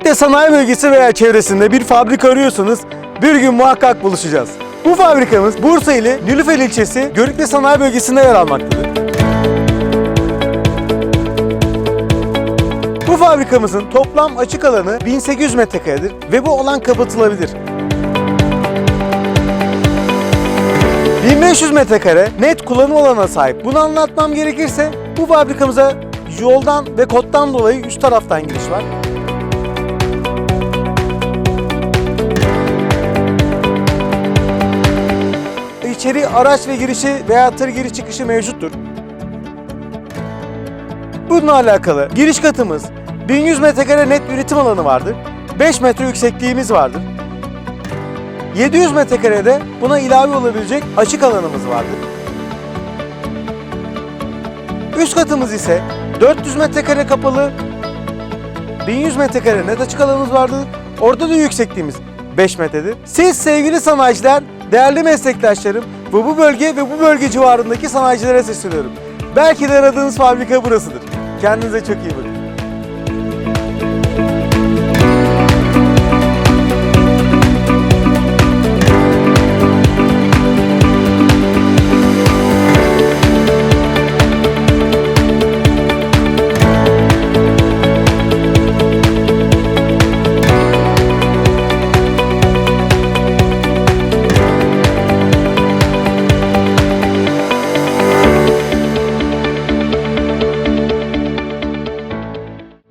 Görükle sanayi bölgesi veya çevresinde bir fabrika arıyorsanız bir gün muhakkak buluşacağız. Bu fabrikamız Bursa ili Nilüfer ilçesi Görükle sanayi bölgesinde yer almaktadır. Bu fabrikamızın toplam açık alanı 1800 metrekaredir ve bu alan kapatılabilir. 1500 metrekare net kullanım alanına sahip. Bunu anlatmam gerekirse bu fabrikamıza yoldan ve kottan dolayı üst taraftan giriş var. İçeri araç ve girişi veya tır giriş çıkışı mevcuttur. Bununla alakalı giriş katımız 1100 metrekare net üretim alanı vardır. 5 metre yüksekliğimiz vardır. 700 metrekarede buna ilave olabilecek açık alanımız vardır. Üst katımız ise 400 metrekare kapalı, 1100 metrekare net açık alanımız vardır. Orada da yüksekliğimiz 5 metredir. Siz sevgili sanayiciler, değerli meslektaşlarım ve bu bölge ve bu bölge civarındaki sanayicilere sesleniyorum. Belki de aradığınız fabrika burasıdır. Kendinize çok iyi bakın.